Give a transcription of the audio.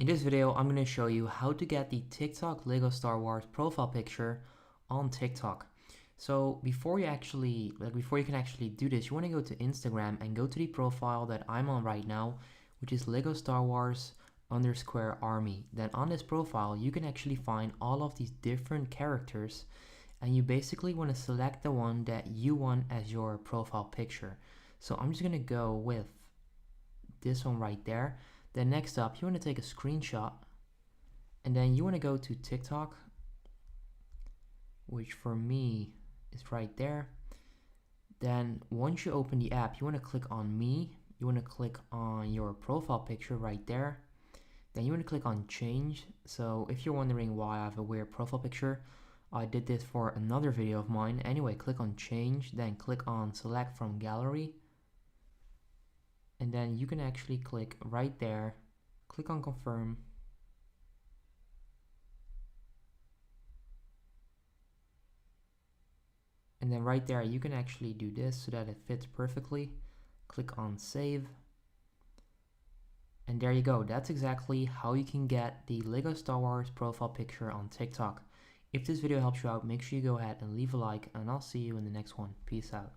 In this video, I'm going to show you how to get the TikTok Lego Star Wars profile picture on TikTok. So before you can actually do this, you want to go to Instagram and go to the profile that I'm on right now, which is Lego Star Wars underscore army. Then on this profile, you can actually find all of these different characters, and you basically want to select the one that you want as your profile picture. So I'm just going to go with this one right there. Then next up, you want to take a screenshot, and then you want to go to TikTok, which for me is right there. Then once you open the app, you want to click on me. You want to click on your profile picture right there. Then you want to click on change. So if you're wondering why I have a weird profile picture, I did this for another video of mine. Anyway, click on change, then click on select from gallery. And then you can actually click right there, click on confirm. And then right there, you can actually do this so that it fits perfectly. Click on save. And there you go. That's exactly how you can get the Lego Star Wars profile picture on TikTok. If this video helps you out, make sure you go ahead and leave a like, and I'll see you in the next one. Peace out.